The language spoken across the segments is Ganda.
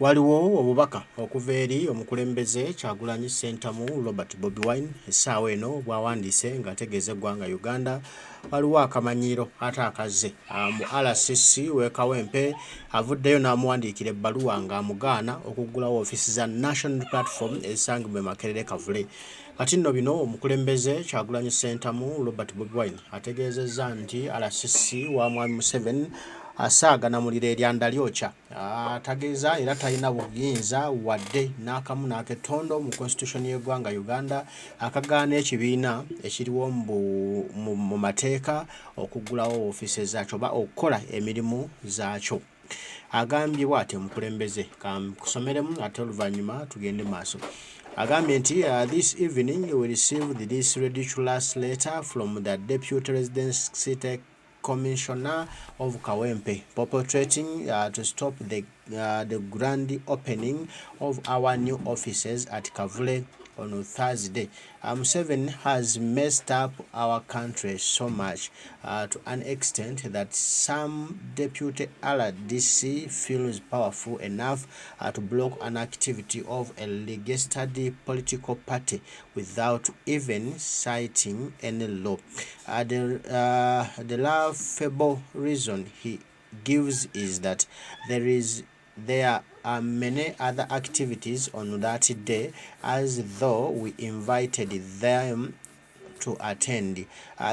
Waliwo obubaka okuva eri omukulembeze Kyagulanyi Ssentamu Robert Bobi Wine essaawa eno bw'awandiise ng'ategeeza eggwanga Uganda waliwo akamanyiiro ate akaze mu RCC w'e Kawempe avuddeyo n'amuwandiikira ebbaluwa ng'amugaana okuggulawo ofiisi za National Platform ezisangibwa e Makerere Kavule. Kati nno bino omukulembeze Kyagulanyi Ssentamu Robert Bobi Wine ategeezezza nti RCC wa Mwami Museveni asaagana muliro eryanda lyokya. Ategeeza era talina buyinza wadde n'akamu n'akettondo mu constitution y'eggwanga Uganda akagaana ekibiina ekiriwo mu mateeka okuggulawo ofiisi zaakyo oba okukola emirimu zaakyo. Agambye bw'ati omukulembeze kamukusomeremu ate oluvannyuma tugende maaso. Agambye nti this evening we received this ridiculous letter from the Deputy Resident City Commissioner of Kawempe perpetrating to stop the grand opening of our new offices at Kavule on Thursday. Museveni has messed up our country so much to an extent that some deputy RDC feels powerful enough to block an activity of a registered political party without even citing any law. The laughable reason he gives is that there are many other activities on that day, as though we invited them to attend.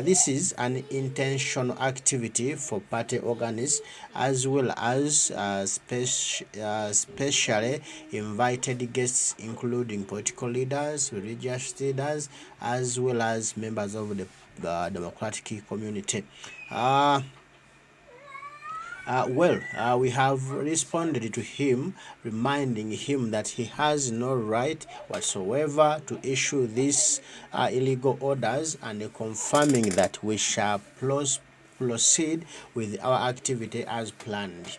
This is an intentional activity for party organs as well as specially invited guests including political leaders, religious leaders, as well as members of the democratic community. We have responded to him, reminding him that he has no right whatsoever to issue these illegal orders and confirming that we shall proceed with our activity as planned.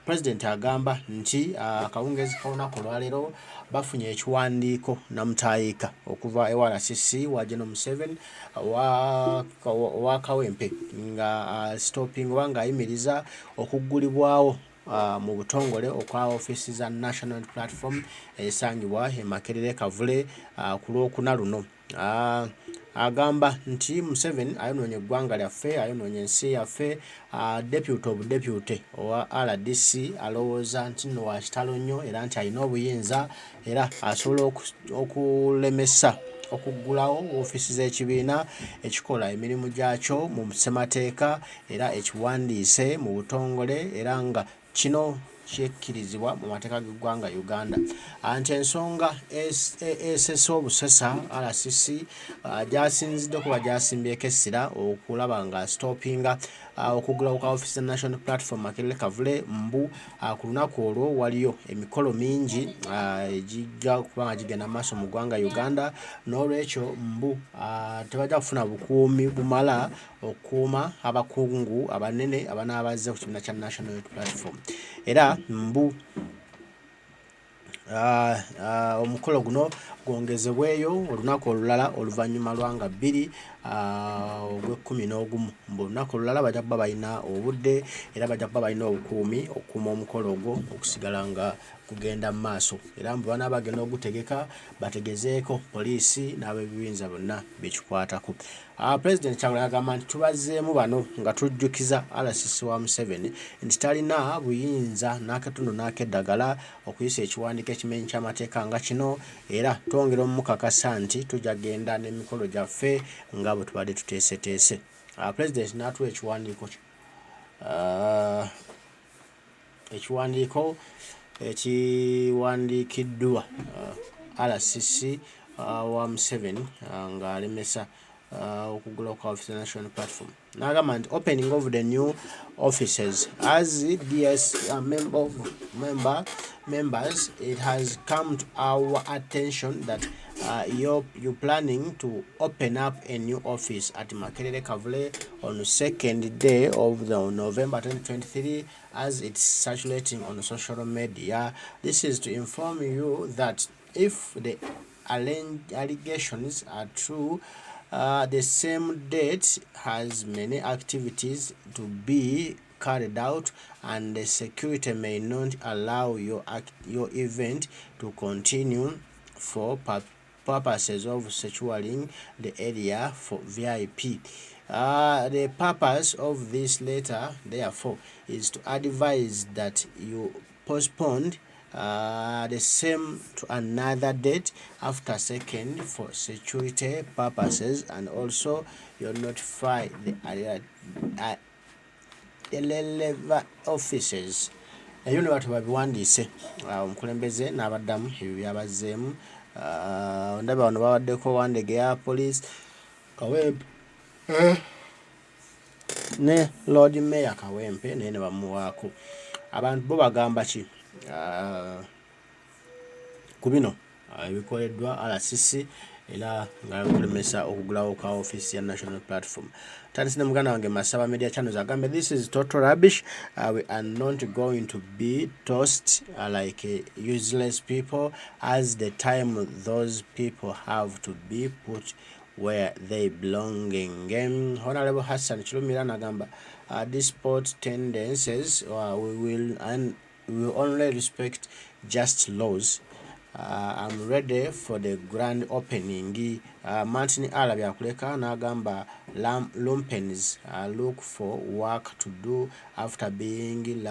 President agamba nti akawungezi k'olunaku olwaleero bafunye ekiwandiiko namutayiika okuva ewa RCC wa General Museveni wa Kawempe nga stopping oba ng'ayimiriza okuggulibwawo mu butongole okwa ofiisi za National Platform esangibwa e Makerere Kavule ku Lwokuna luno. Agamba nti Museveni ayonoonye eggwanga lyaffe, ayonoonye ensi yaffe. Deputy of Deputy owa RDC alowooza nti nno wa kitalo nnyo era nti alina obuyinza era asobola okulemesa okuggulawo ofiisi z'ekibiina ekikola emirimu gyakyo mu ssemateeka era ekiwandiise mu butongole era nga kino kyekkirizibwa mu mateeka g'eggwanga Uganda. Anti ensonga esesa obusesa RCC gyasinzidde okuba gyasimbyeko essira okulaba nga stoppinga okuggulawo kwa ofiisi za National Platform Makerere Kavule mbu ku lunaku olwo waliyo emikolo mingi egijja kuba nga gigenda maaso mu ggwanga Uganda, n'olwekyo mbu tebajja kufuna bukuumi bumala okukuuma abakungu abanene abanaabazze ku kibiina kya National Platform. Era mbu omukolo guno gwongezebweyo olunaku olulala oluvannyuma lwanga 2 ogw'Ekumi-n'ogumu. Mbu olunaku olulala bajja kuba balina obudde era bajja kuba balina obukuumi okukuuma omukolo ogwo okusigala nga kugenda mu maaso. Era mbu banaaba bagenda ogutegeka bategezeeko poliisi n'ab'ebibinza bonna bekikwatako. President Kyagulanyi agamba nti tubazzeemu bano nga tujjukiza RCC wa Museveni nti talina buyinza n'akatono n'akeddagala okuyisa ekiwandiiko ekimenyi ky'amateeka nga kino, era twongera omukakasa nti tujja genda n'emikolo gyaffe nga bwe tubadde tuteeseteese. President n'atuwa ekiwandiiko ekiwandiikiddwa RCC wa Museveni ng'alemesa okuggulawo kwa Office National Platform. N'agamba nti opening of the new offices as DS members, it has come to our attention that you're planning to open up a new office at Makerere Kavule on the 2nd day of November 2023 as it's circulating on social media. This is to inform you that if the allegations are true, the same date has many activities to be carried out, and the security may not allow your event to continue for purposes of securing the area for VIP. The purpose of this letter, therefore, is to advise that you postpone the same to another date after second for security purposes, and also you notify the relevant officers. Ebyo ne batu babiwandiise omukulembeze n'abaddamu ebyo byabazzeemu. Ndaba wano bawaddeko Wandege ya police Kawempe ne Lord Mayor Kawempe naye ne bamuwaako. Abantu bo bagamba ki ku bino ebikoleddwa RCC era nga kulemesa okugulawo ka office ya National Platform. Tandise ne muganda wange Masaba Media Channels agambe, this is total rubbish. We are not going to be tossed like useless people, as the time those people have to be put where they belonging. Honorable Hassan Chilumira nagamba, despite tendencies, we will only respect just laws. I'm ready for the grand opening. Martin Arabia Kuleka nagamba, lumpens look for work to do after being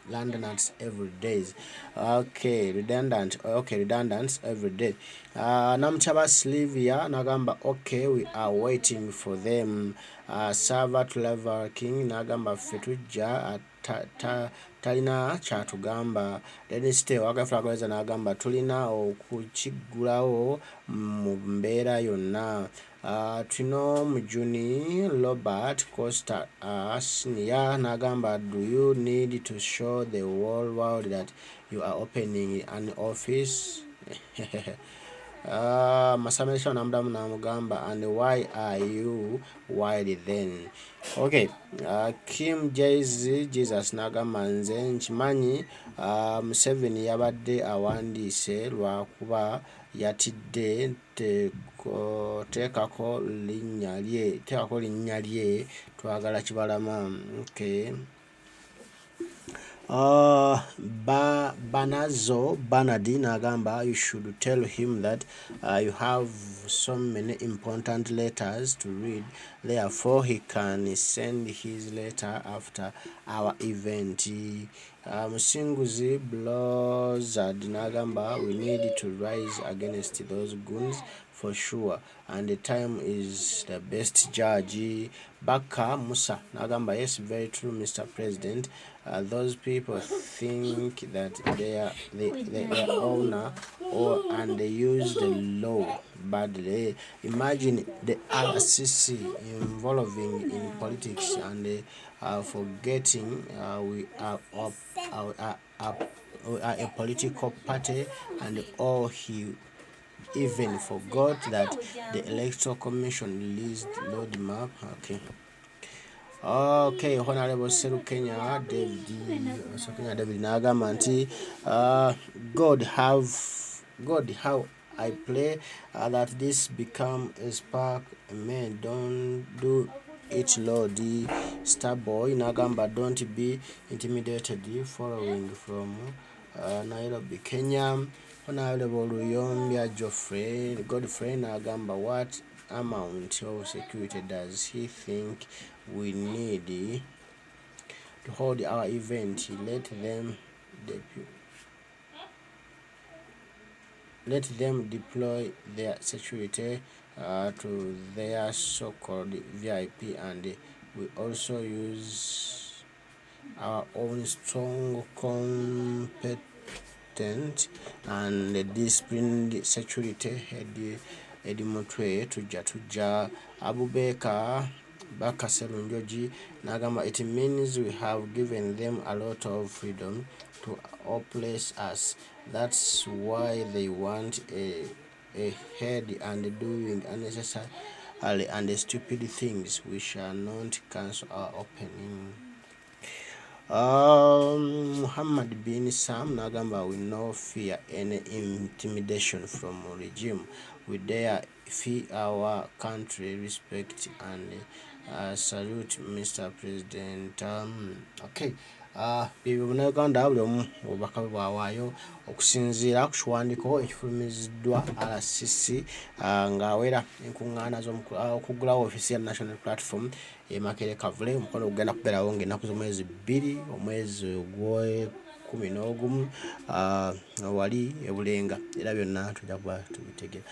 Londoners every day. Okay, redundant every day. Namchaba Slivia nagamba, okay, we are waiting for them. Server to level king nagamba fetuja talina kyatugamba. Deniste wagafulagaweza nagamba tulina okukiggulawo mu mbeera yonna. Tuno Mujuni Robert Costa Senior nagamba, do you need to show the whole world that you are opening an office? Masamesha namdamu namugamba, and why are you wide then? Okay, Kim Jesus nagamba, nze nkimanyi Museveni yabadde awandiise lwakuba yatidde teekako linnya lye twagala kibalama. Okay. Banazo Banadi nagamba, you should tell him that you have so many important letters to read, therefore he can send his letter after our event. Musinguzi Blizzard nagamba, we need to rise against those goons for sure, and the time is the best judge. Baka Musa nagamba, yes, very true, Mr. President. Those people think that they are owner and they use the law badly. Imagine the RCC involving in politics and forgetting we are a political party, and he even forgot that the Electoral Commission released roadmap. Okay, Honorable Serukenya David nagamba nti, God how I pray that this become a spark. Amen. Don't do it, Lord. Starboy nagamba, don't be intimidated. Following from Nairobi, Kenya. Honorable Ruyombia Godfrey nagamba, what amount of security does he think we need to hold our event? Let them deploy their security to their so-called VIP, and we also use our own strong, competent and disciplined security edi mutwe tujja. Abubeka Bakaserunjoji nagamba, it means we have given them a lot of freedom to oppress us. That's why they want a head and doing unnecessary and stupid things. We shall not cancel our opening. Muhammad bin Sam nagamba, we no fear any intimidation from regime. We dare fear our country, respect and Salute Mr. President. Okay. Bibyo Bannayuganda buli omu obubaka bwe bwawaayo okusinziira ku kiwandiiko ekifulumiziddwa RCC ng'awera enkuŋŋaana okuggulawo ofiisi ya National Platform Makerere Kavule. Omukono ogenda kubeerawo ng'ennaku z'omwezi 2 omwezi ogw'11 wali ebulenga, era byonna tujja kuba tubitegera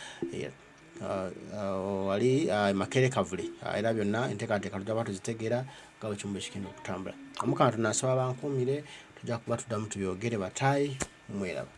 wali Makerere Kavule, era byonna enteekateeka tujja kuba tuzitegeera nga bwe kimu bwe kigenda okutambula. Omukama tunasaba bankuumire, tujja kuba tuddamu tubyogere bataayi mweraba.